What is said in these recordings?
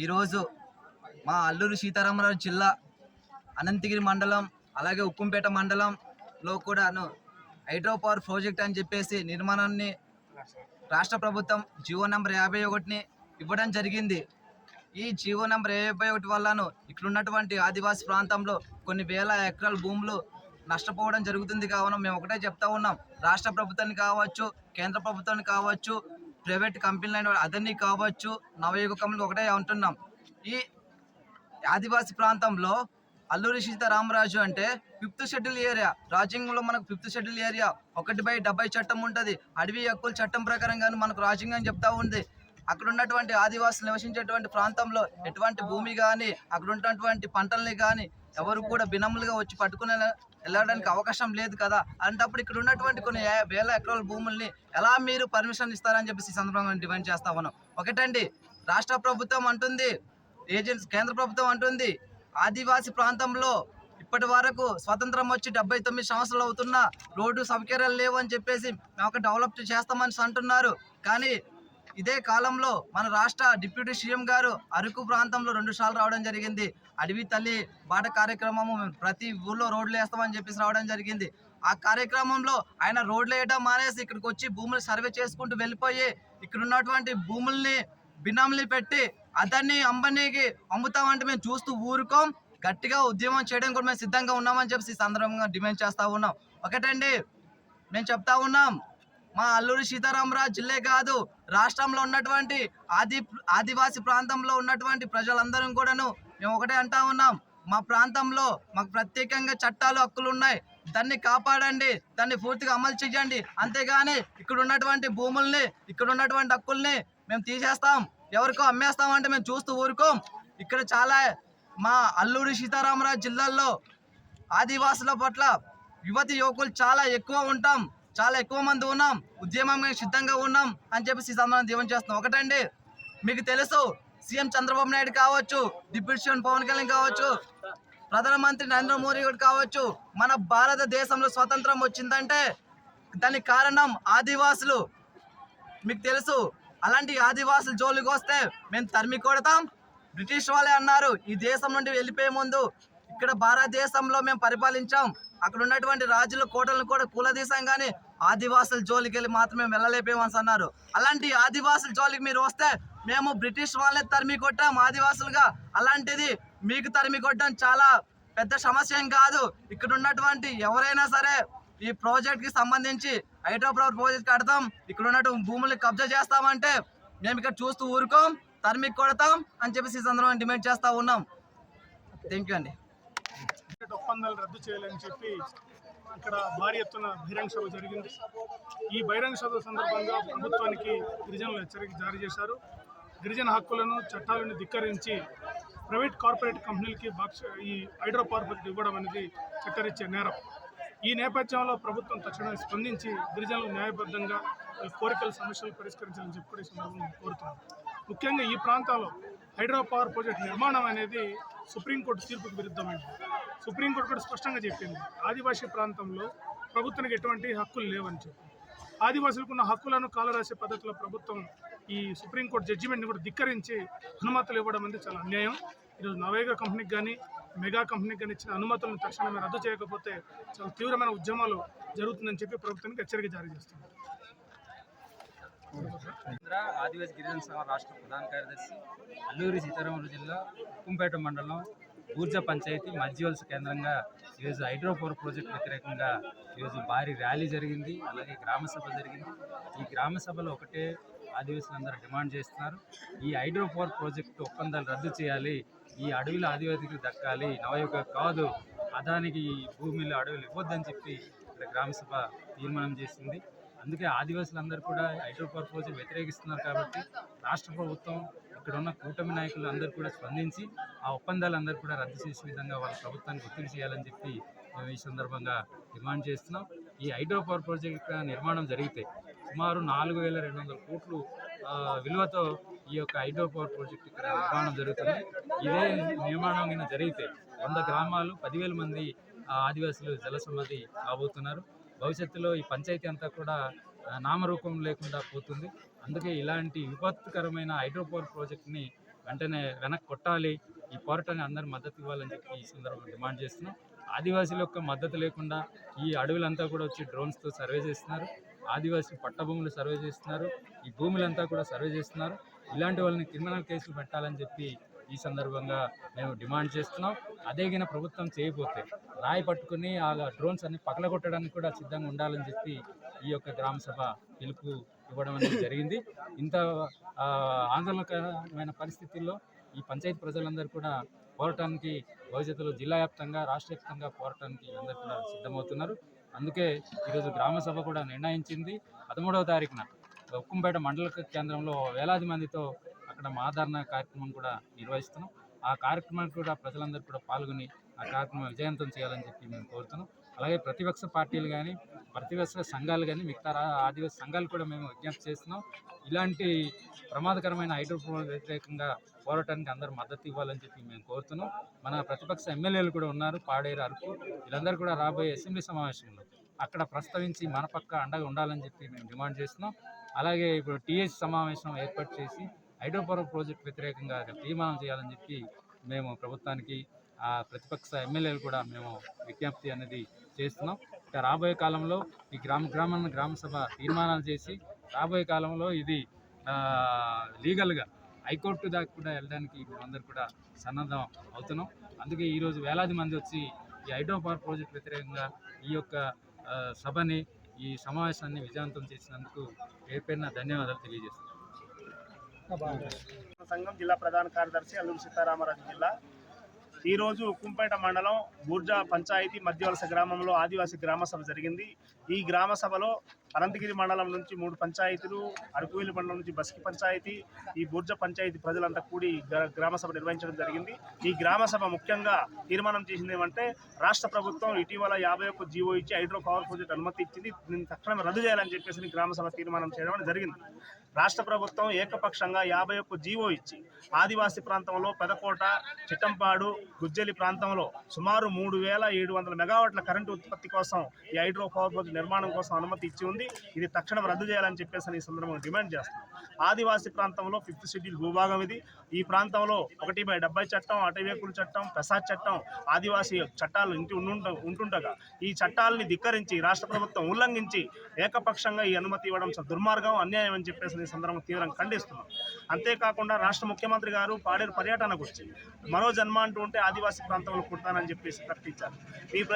ఈరోజు మా అల్లూరి సీతారామరాజు జిల్లా అనంతగిరి మండలం అలాగే ఉక్కుంపేట మండలంలో కూడాను హైడ్రో పవర్ ప్రాజెక్ట్ అని చెప్పేసి నిర్మాణాన్ని రాష్ట్ర ప్రభుత్వం జీవో నెంబర్ 51ని ఇవ్వడం జరిగింది. ఈ జీవో నెంబర్ 51 వల్లను ఇక్కడ ఉన్నటువంటి ఆదివాసీ ప్రాంతంలో కొన్ని వేల ఎకరాల భూములు నష్టపోవడం జరుగుతుంది. కావున మేము ఒకటే చెప్తా ఉన్నాం, రాష్ట్ర ప్రభుత్వాన్ని కావచ్చు, కేంద్ర ప్రభుత్వాన్ని కావచ్చు, ప్రైవేట్ కంపెనీలు అదన్నీ కావచ్చు, నవయుగ కంపెనీలు ఒకటే అంటున్నాం. ఈ ఆదివాసీ ప్రాంతంలో అల్లూరి సీతారామరాజు అంటే 5th షెడ్యూల్ ఏరియా, రాజ్యాంగంలో మనకు 5th షెడ్యూల్ ఏరియా 1/70 చట్టం ఉంటుంది. అడవి హక్కుల చట్టం ప్రకారంగాను మనకు రాజ్యాంగం అని చెప్తా ఉంది. అక్కడ ఉన్నటువంటి ఆదివాసులు నివసించేటువంటి ప్రాంతంలో ఎటువంటి భూమి కానీ అక్కడ ఉన్నటువంటి పంటల్ని కానీ ఎవరు కూడా బినములుగా వచ్చి పట్టుకునే వెళ్ళడానికి అవకాశం లేదు కదా. అలాంటప్పుడు ఇక్కడ ఉన్నటువంటి కొన్ని వేల ఎకరాల భూముల్ని ఎలా మీరు పర్మిషన్ ఇస్తారని చెప్పేసి ఈ సందర్భంగా డిమాండ్ చేస్తా ఉన్నాం. ఒకటండి, రాష్ట్ర ప్రభుత్వం అంటుంది, కేంద్ర ప్రభుత్వం అంటుంది ఆదివాసీ ప్రాంతంలో ఇప్పటి వరకు స్వతంత్రం వచ్చి 79 సంవత్సరాలు అవుతున్నా రోడ్డు సౌకర్యాలు లేవు అని చెప్పేసి మేము డెవలప్ చేస్తామని అంటున్నారు. కానీ ఇదే కాలంలో మన రాష్ట్ర డిప్యూటీ సీఎం గారు అరకు ప్రాంతంలో 2 సార్లు రావడం జరిగింది. అడవి తల్లి బాట కార్యక్రమము ప్రతి ఊళ్ళో రోడ్లు వేస్తామని చెప్పేసి రావడం జరిగింది. ఆ కార్యక్రమంలో ఆయన రోడ్లు వేయడం మానేసి ఇక్కడికి వచ్చి భూములు సర్వే చేసుకుంటూ వెళ్ళిపోయి ఇక్కడ ఉన్నటువంటి భూముల్ని బినామీలు పెట్టి అదాన్ని అంబానీకి అమ్ముతామంటే మేము చూస్తూ ఊరుకోం. గట్టిగా ఉద్యమం చేయడం కూడా మేము సిద్ధంగా ఉన్నామని చెప్పి ఈ సందర్భంగా డిమాండ్ చేస్తూ ఉన్నాం. ఒకటండి, మేము చెప్తా ఉన్నాం, మా అల్లూరి సీతారామరాజు జిల్లా కాదు, రాష్ట్రంలో ఉన్నటువంటి ఆదివాసీ ప్రాంతంలో ఉన్నటువంటి ప్రజలందరం కూడాను మేము ఒకటే అంటా ఉన్నాం, మా ప్రాంతంలో మాకు ప్రత్యేకంగా చట్టాలు హక్కులు ఉన్నాయి, దాన్ని కాపాడండి, దాన్ని పూర్తిగా అమలు చేయండి. అంతేగాని ఇక్కడ ఉన్నటువంటి భూముల్ని ఇక్కడ ఉన్నటువంటి హక్కుల్ని మేము తీసేస్తాం, ఎవరికో అమ్మేస్తామంటే మేము చూస్తూ ఊరుకోం. ఇక్కడ చాలా మా అల్లూరి సీతారామరాజు జిల్లాలో ఆదివాసుల పట్ల యువతి యువకులు చాలా ఎక్కువ ఉంటాం, చాలా ఎక్కువ మంది ఉన్నాం, ఉద్యమం సిద్ధంగా ఉన్నాం అని చెప్పేసి ఈ సందర్భంగా దీవెన చేస్తున్నాం. ఒకటండి, మీకు తెలుసు, సీఎం చంద్రబాబు నాయుడు కావచ్చు, డిప్యూటీ సీఎం పవన్ కళ్యాణ్ కావచ్చు, ప్రధానమంత్రి నరేంద్ర మోదీ కావచ్చు, మన భారతదేశంలో స్వతంత్రం వచ్చిందంటే దానికి కారణం ఆదివాసులు. మీకు తెలుసు, అలాంటి ఆదివాసులు జోలికి వస్తే మేము తరిమి కొడతాం. బ్రిటిష్ వాళ్ళే అన్నారు ఈ దేశం నుండి వెళ్ళిపోయే ముందు, ఇక్కడ భారతదేశంలో మేము పరిపాలించాం, అక్కడ ఉన్నటువంటి రాజుల కోటలను కూడా కూలదీశాం, కానీ ఆదివాసుల జోలికి వెళ్ళి మాత్రమే వెళ్ళలేకపోయామని అన్నారు. అలాంటి ఆదివాసుల జోలికి మీరు వస్తే మేము బ్రిటిష్ వాళ్ళే తరిమి కొట్టాం ఆదివాసులుగా. అలాంటిది మీకు తరిమి కొట్టడం చాలా పెద్ద సమస్య ఏం కాదు. ఇక్కడ ఉన్నటువంటి ఎవరైనా సరే ఈ ప్రాజెక్ట్కి సంబంధించి హైడ్రో పవర్ ప్రాజెక్ట్ కడతాం, ఇక్కడ ఉన్నటువంటి భూముల్ని కబ్జా చేస్తామంటే మేము ఇక్కడ చూస్తూ ఊరుకోం, తరిమి కొడతాం అని చెప్పేసి ఈ సందర్భంగా డిమాండ్ చేస్తూ ఉన్నాం. థ్యాంక్ యూ అండి. ఒప్పందాలు రద్దు చేయాలని చెప్పి ఇక్కడ భారీ ఎత్తున బహిరంగ సభ జరిగింది. ఈ బహిరంగ సభ సందర్భంగా ప్రభుత్వానికి గిరిజనులు హెచ్చరిక జారీ చేశారు. గిరిజన హక్కులను చట్టాలను ధిక్కరించి ప్రైవేట్ కార్పొరేట్ కంపెనీలకి ఈ హైడ్రో పవర్ ప్రాజెక్ట్ ఇవ్వడం అనేది చట్టరీత్యా నేరం. ఈ నేపథ్యంలో ప్రభుత్వం తక్షణమే స్పందించి గిరిజనులు న్యాయబద్ధంగా కోరికల సమస్యలు పరిష్కరించాలని చెప్పి కూడా ఈ సందర్భంగా కోరుతున్నాం. ముఖ్యంగా ఈ ప్రాంతాల్లో హైడ్రో పవర్ ప్రాజెక్ట్ నిర్మాణం అనేది సుప్రీంకోర్టు తీర్పుకు విరుద్ధమైంది. సుప్రీంకోర్టు కూడా స్పష్టంగా చెప్పింది, ఆదివాసీ ప్రాంతంలో ప్రభుత్వానికి ఎటువంటి హక్కులు లేవని చెప్పి. ఆదివాసులకు ఉన్న హక్కులను కాలరాసే పద్ధతిలో ప్రభుత్వం ఈ సుప్రీంకోర్టు జడ్జిమెంట్ని కూడా ధిక్కరించి అనుమతులు ఇవ్వడం అనేది చాలా అన్యాయం. ఈరోజు నవయుగ కంపెనీకి కానీ మెగా కంపెనీకి కానీ ఇచ్చిన అనుమతులను తక్షణమే రద్దు చేయకపోతే చాలా తీవ్రమైన ఉద్యమాలు జరుగుతుందని చెప్పి ప్రభుత్వానికి హెచ్చరిక జారీ చేస్తుంది. ఆదివాసీ గిరిజన సభ రాష్ట్ర ప్రధాన కార్యదర్శి, అల్లూరి సీతారామరాజు జిల్లా ఉక్కుంపేట మండలం ఊర్జా పంచాయతీ మధ్యవలస కేంద్రంగా ఈరోజు హైడ్రో పవర్ ప్రాజెక్టు వ్యతిరేకంగా ఈరోజు భారీ ర్యాలీ జరిగింది, అలాగే గ్రామ సభ జరిగింది. ఈ గ్రామ సభలో ఒకటే ఆదివాసులందరూ డిమాండ్ చేస్తున్నారు, ఈ హైడ్రో పవర్ ప్రాజెక్టు ఒప్పందాలు రద్దు చేయాలి, ఈ అడవిలో ఆదివాసీలకు దక్కాలి, నవయుగ కాదు, అదానికి ఈ భూమిలో అడవులు ఇవ్వద్దని చెప్పి ఇక్కడ గ్రామ సభ తీర్మానం చేసింది. అందుకే ఆదివాసులందరూ కూడా హైడ్రో పవర్ ప్రాజెక్టు వ్యతిరేకిస్తున్నారు. కాబట్టి రాష్ట్ర ప్రభుత్వం, ఇక్కడ ఉన్న కూటమి నాయకులు అందరూ కూడా స్పందించి ఆ ఒప్పందాలందరూ కూడా రద్దు చేసే విధంగా వాళ్ళ ప్రభుత్వానికి ఒత్తిడి చేయాలని చెప్పి మేము ఈ సందర్భంగా డిమాండ్ చేస్తున్నాం. ఈ హైడ్రో పవర్ ప్రాజెక్టు నిర్మాణం జరిగితే సుమారు 4200 కోట్లు విలువతో ఈ యొక్క హైడ్రో పవర్ ప్రాజెక్టు ఇక్కడ నిర్మాణం జరుగుతుంది. ఇదే నిర్మాణం కింద జరిగితే 100 గ్రామాలు 10,000 మంది ఆదివాసులు జలసమాధి కాబోతున్నారు. భవిష్యత్తులో ఈ పంచాయతీ అంతా కూడా నామరూపం లేకుండా పోతుంది. అందుకే ఇలాంటి విపత్కరమైన హైడ్రో పవర్ ప్రాజెక్టుని వెంటనే వెనక్కి కొట్టాలి, ఈ పోరాటాన్ని అందరూ మద్దతు ఇవ్వాలని చెప్పి ఈ సందర్భంగా డిమాండ్ చేస్తున్నాం. ఆదివాసీల యొక్క మద్దతు లేకుండా ఈ అడవులంతా కూడా వచ్చి డ్రోన్స్తో సర్వే చేస్తున్నారు, ఆదివాసీ పట్టభూములు సర్వే చేస్తున్నారు, ఈ భూములంతా కూడా సర్వే చేస్తున్నారు. ఇలాంటి వాళ్ళని క్రిమినల్ కేసులు పెట్టాలని చెప్పి ఈ సందర్భంగా మేము డిమాండ్ చేస్తున్నాం. అదేగిన ప్రభుత్వం చేయకపోతే రాయి పట్టుకుని ఆ డ్రోన్స్ అన్ని పగలగొట్టడానికి కూడా సిద్ధంగా ఉండాలని చెప్పి ఈ యొక్క గ్రామ సభ పిలుపు ఇవ్వడం అనేది జరిగింది. ఇంత ఆందోళనకరమైన పరిస్థితుల్లో ఈ పంచాయతీ ప్రజలందరూ కూడా పోరాటానికి భవిష్యత్తులో జిల్లా వ్యాప్తంగా రాష్ట్ర వ్యాప్తంగా పోరాటానికి అందరూ కూడా సిద్ధమవుతున్నారు. అందుకే ఈరోజు గ్రామ సభ కూడా నిర్ణయించింది. 13వ తారీఖున ఉక్కుంపేట మండల కేంద్రంలో వేలాది మందితో అక్కడ మాధారణ కార్యక్రమం కూడా నిర్వహిస్తున్నాం. ఆ కార్యక్రమానికి కూడా ప్రజలందరూ కూడా పాల్గొని ఆ కార్యక్రమం విజయవంతం చేయాలని చెప్పి మేము కోరుతున్నాం. అలాగే ప్రతిపక్ష పార్టీలు కానీ ప్రతిపక్ష సంఘాలు కానీ మిగతా ఆదివాసీ సంఘాలు కూడా మేము విజ్ఞప్తి చేస్తున్నాం. ఇలాంటి ప్రమాదకరమైన హైడ్రోపోర్ వ్యతిరేకంగా పోరాటానికి అందరూ మద్దతు ఇవ్వాలని చెప్పి మేము కోరుతున్నాం. మన ప్రతిపక్ష ఎమ్మెల్యేలు కూడా ఉన్నారు, పాడేరు, అరకు, వీళ్ళందరూ కూడా రాబోయే అసెంబ్లీ సమావేశంలో అక్కడ ప్రస్తావించి మన పక్క అండగా ఉండాలని చెప్పి మేము డిమాండ్ చేస్తున్నాం. అలాగే ఇప్పుడు టీఎస్ సమావేశం ఏర్పాటు చేసి హైడ్రోపోర్ ప్రాజెక్ట్ వ్యతిరేకంగా తీర్మానం చేయాలని చెప్పి మేము ప్రభుత్వానికి ఆ ప్రతిపక్ష ఎమ్మెల్యేలు కూడా మేము విజ్ఞప్తి అనేది చేస్తున్నాం. ఇక రాబోయే కాలంలో ఈ గ్రామ సభ తీర్మానాలు చేసి రాబోయే కాలంలో ఇది లీగల్గా హైకోర్టు దాకా కూడా వెళ్ళడానికి మేమందరూ కూడా సన్నద్ధం అవుతున్నాం. అందుకే ఈరోజు వేలాది మంది వచ్చి ఈ హైడ్రోపోర్ ప్రాజెక్ట్ వ్యతిరేకంగా ఈ యొక్క సభని, ఈ సమావేశాన్ని విజయవంతం చేసినందుకు పేరున ధన్యవాదాలు తెలియజేస్తున్నాం. సంఘం జిల్లా ప్రధాన కార్యదర్శి అల్లూరి సీతారామరాజు జిల్లా. ఈరోజు ఉక్కుంపేట మండలం బూర్జా పంచాయతీ మధ్యవలస గ్రామంలో ఆదివాసీ గ్రామ సభ జరిగింది. ఈ గ్రామ సభలో అనంతగిరి మండలం నుంచి 3 పంచాయతీలు, అరకువేలి మండలం నుంచి బస్కి పంచాయతీ, ఈ బూర్జా పంచాయతీ ప్రజలంతా కూడి గ్రామ సభ నిర్వహించడం జరిగింది. ఈ గ్రామ సభ ముఖ్యంగా తీర్మానం చేసింది ఏమంటే, రాష్ట్ర ప్రభుత్వం ఇటీవల 51 జీవో ఇచ్చి హైడ్రో పవర్ ప్రాజెక్ట్ అనుమతి ఇచ్చింది, దీన్ని తక్షణమే రద్దు చేయాలని చెప్పేసి గ్రామ సభ తీర్మానం చేయడం జరిగింది. రాష్ట్ర ప్రభుత్వం ఏకపక్షంగా 51 జీవో ఇచ్చి ఆదివాసీ ప్రాంతంలో పెదకోట, చిట్టంపాడు, గుజ్జలి ప్రాంతంలో సుమారు 3700 మెగావాట్ల కరెంటు ఉత్పత్తి కోసం ఈ హైడ్రో పవర్ ప్రాజెక్ట్ నిర్మాణం కోసం అనుమతి ఇచ్చి ఉంది. ఇది తక్షణం రద్దు చేయాలని చెప్పేసి ఈ సందర్భంగా డిమాండ్ చేస్తున్నాం. ఆదివాసీ ప్రాంతంలో 5th షెడ్యూల్ భూభాగం ఇది. ఈ ప్రాంతంలో 1/70 చట్టం, అటవీ హక్కుల చట్టం, ప్రసాద్ చట్టం, ఆదివాసీ చట్టాలు ఉంటుండగా ఈ చట్టాలని ధిక్కరించి రాష్ట్ర ప్రభుత్వం ఉల్లంఘించి ఏకపక్షంగా ఈ అనుమతి ఇవ్వడం దుర్మార్గం, అన్యాయం అని చెప్పేసి ఈ సందర్భంగా తీవ్రంగా ఖండిస్తున్నాం. అంతేకాకుండా రాష్ట్ర ముఖ్యమంత్రి గారు పాడేరు పర్యటనకు వచ్చి మరో జన్మ అంటూ ఉంటే ఆదివాసీ ప్రాంతంలో పుడతానని చెప్పేసి ప్రకటించారు.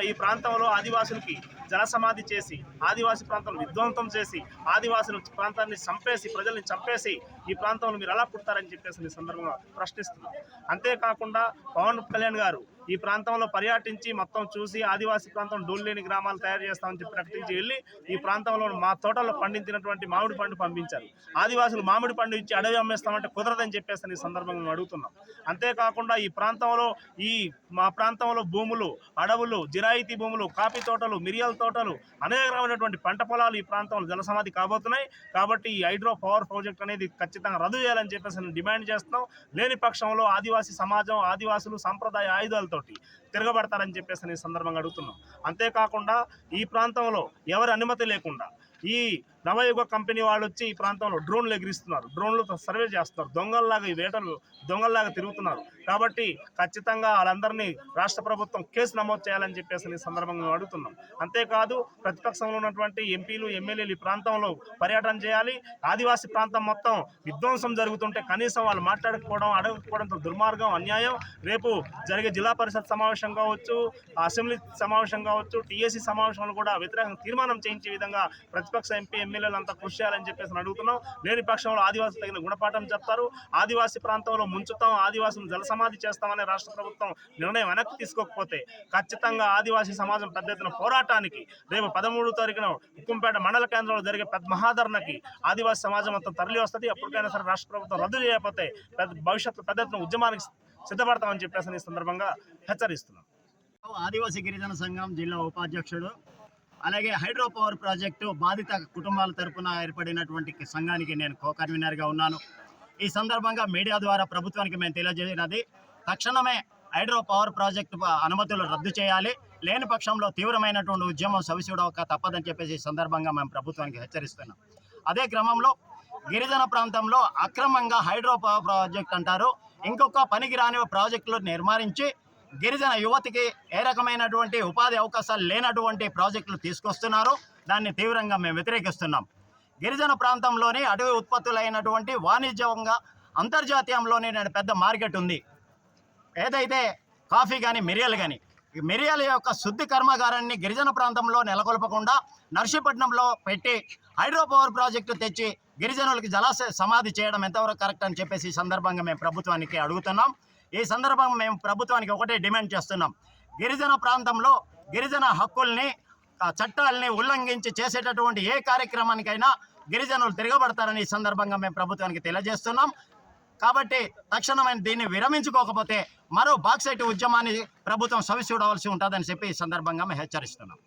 ఈ ప్రాంతంలో ఆదివాసులకి జలసమాధి చేసి, ఆదివాసీ ప్రాంతం విధ్వంసం చేసి, ఆదివాసుల ప్రాంతాన్ని చంపేసి, ప్రజల్ని చంపేసి ఈ ప్రాంతంలో మీరు ఎలా పుడతారని చెప్పేసి ఈ సందర్భంగా ప్రశ్నిస్తున్నాం. అంతేకాకుండా పవన్ కళ్యాణ్ గారు ఈ ప్రాంతంలో పర్యటించి మొత్తం చూసి ఆదివాసీ ప్రాంతం డోల్లేని గ్రామాలు తయారు చేస్తామని చెప్పి ప్రకటించి వెళ్ళి ఈ ప్రాంతంలో మా తోటల్లో పండించినటువంటి మామిడి పండు పంపించారు. ఆదివాసులు మామిడి పండు ఇచ్చి అడవి అమ్మేస్తామంటే కుదరదని చెప్పేసి ఈ సందర్భంగా అడుగుతున్నాం. అంతేకాకుండా మా ప్రాంతంలో భూములు, అడవులు, జిరాయితీ భూములు, కాఫీ తోటలు, మిరియాల తోటలు, అనేక రకమైనటువంటి పంట పొలాలు ఈ ప్రాంతంలో జలసమాధి కాబోతున్నాయి. కాబట్టి ఈ హైడ్రో పవర్ ప్రాజెక్ట్ అనేది ఖచ్చితంగా రద్దు చేయాలని చెప్పేసి డిమాండ్ చేస్తున్నాం. లేని పక్షంలో ఆదివాసీ సమాజం, ఆదివాసులు సంప్రదాయ ఆయుధాలతోటి తిరగబడతారని చెప్పేసి ఈ సందర్భంగా అడుగుతున్నాం. అంతేకాకుండా ఈ ప్రాంతంలో ఎవరి అనుమతి లేకుండా ఈ నవయుగ కంపెనీ వాళ్ళు వచ్చి ఈ ప్రాంతంలో డ్రోన్లు ఎగిరిస్తున్నారు, డ్రోన్లతో సర్వే చేస్తున్నారు, దొంగల్లాగా ఈ వేటలు దొంగల్లాగా తిరుగుతున్నారు. కాబట్టి ఖచ్చితంగా వాళ్ళందరినీ రాష్ట్ర ప్రభుత్వం కేసు నమోదు చేయాలని చెప్పేసి ఈ సందర్భంగా అడుగుతున్నాం. అంతేకాదు ప్రతిపక్షంలో ఉన్నటువంటి ఎంపీలు, ఎమ్మెల్యేలు ఈ ప్రాంతంలో పర్యటన చేయాలి. ఆదివాసీ ప్రాంతం మొత్తం విధ్వంసం జరుగుతుంటే కనీసం వాళ్ళు మాట్లాడకపోవడం, అడగకపోవడంతో దుర్మార్గం, అన్యాయం. రేపు జరిగే జిల్లా పరిషత్ సమావేశం కావచ్చు, అసెంబ్లీ సమావేశం కావచ్చు, టీఎస్సీ సమావేశంలో కూడా వ్యతిరేకంగా తీర్మానం చేయించే విధంగా ప్రతిపక్ష ఎంపీ, ఎమ్మెల్యేలంతా కృషి చేయాలని చెప్పేసి అడుగుతున్నాం. లేని పక్షంలో ఆదివాసులు తగిన గుణపాఠం చెప్తారు. ఆదివాసీ ప్రాంతంలో ముంచుతాం, ఆదివాసులను జలసమాధి చేస్తామని రాష్ట్ర ప్రభుత్వం నిర్ణయం వెనక్కి తీసుకోకపోతే ఖచ్చితంగా ఆదివాసీ సమాజం పెద్ద ఎత్తున పోరాటానికి రేపు 13వ తారీఖున ఉక్కుంపేట మండల కేంద్రంలో జరిగే పెద్ద మహాధరణకి ఆదివాసీ సమాజం మొత్తం తరలి వస్తుంది. అప్పటికైనా సరే రాష్ట్ర ప్రభుత్వం రద్దు చేయకపోతే భవిష్యత్తులో పెద్ద ఎత్తున ఉద్యమానికి సిద్ధపడతామని చెప్పేసి ఈ సందర్భంగా హెచ్చరిస్తున్నాం. ఆదివాసీ గిరిజన సంఘం జిల్లా ఉపాధ్యక్షుడు, అలాగే హైడ్రో పవర్ ప్రాజెక్టు బాధిత కుటుంబాల తరపున ఏర్పడినటువంటి సంఘానికి నేను కో-కన్వీనర్గా ఉన్నాను. ఈ సందర్భంగా మీడియా ద్వారా ప్రభుత్వానికి మేము తెలియజేసినది, తక్షణమే హైడ్రో పవర్ ప్రాజెక్టు అనుమతులు రద్దు చేయాలి. లేని పక్షంలో తీవ్రమైనటువంటి ఉద్యమం సవిసూడక తప్పదని చెప్పేసి ఈ సందర్భంగా మేము ప్రభుత్వానికి హెచ్చరిస్తున్నాం. అదే క్రమంలో గిరిజన ప్రాంతంలో అక్రమంగా హైడ్రో పవర్ ప్రాజెక్ట్ అంటారు. ఇంకొక పనికిరాని ప్రాజెక్టులు నిర్మించి గిరిజన యువతికి ఏ రకమైనటువంటి ఉపాధి అవకాశాలు లేనటువంటి ప్రాజెక్టులు తీసుకొస్తున్నారు. దాన్ని తీవ్రంగా మేము వ్యతిరేకిస్తున్నాం. గిరిజన ప్రాంతంలోని అటవీ ఉత్పత్తులైనటువంటి వాణిజ్యంగా అంతర్జాతీయంలోనే పెద్ద మార్కెట్ ఉంది. ఏదైతే కాఫీ కానీ మిరియాలు కానీ, ఈ మిరియాల యొక్క శుద్ధి కర్మాగారాన్ని గిరిజన ప్రాంతంలో నెలకొల్పకుండా నర్సీపట్నంలో పెట్టి హైడ్రో పవర్ ప్రాజెక్టు తెచ్చి గిరిజనులకి జలాశయ సమాధి చేయడం ఎంతవరకు కరెక్ట్ అని చెప్పేసి ఈ సందర్భంగా మేము ప్రభుత్వానికి అడుగుతున్నాం. ఈ సందర్భంగా మేము ప్రభుత్వానికి ఒకటే డిమాండ్ చేస్తున్నాం. గిరిజన ప్రాంతంలో గిరిజన హక్కుల్ని చట్టాలని ఉల్లంఘించి చేసేటటువంటి ఏ కార్యక్రమానికైనా గిరిజనులు తిరగబడతారని ఈ సందర్భంగా మేము ప్రభుత్వానికి తెలియజేస్తున్నాం. కాబట్టి తక్షణమైన దీన్ని విరమించుకోకపోతే మరో బాక్సైట్ ఉద్యమాన్ని ప్రభుత్వం సవి చూడవలసి ఉంటుందని చెప్పి ఈ సందర్భంగా మేము హెచ్చరిస్తున్నాం.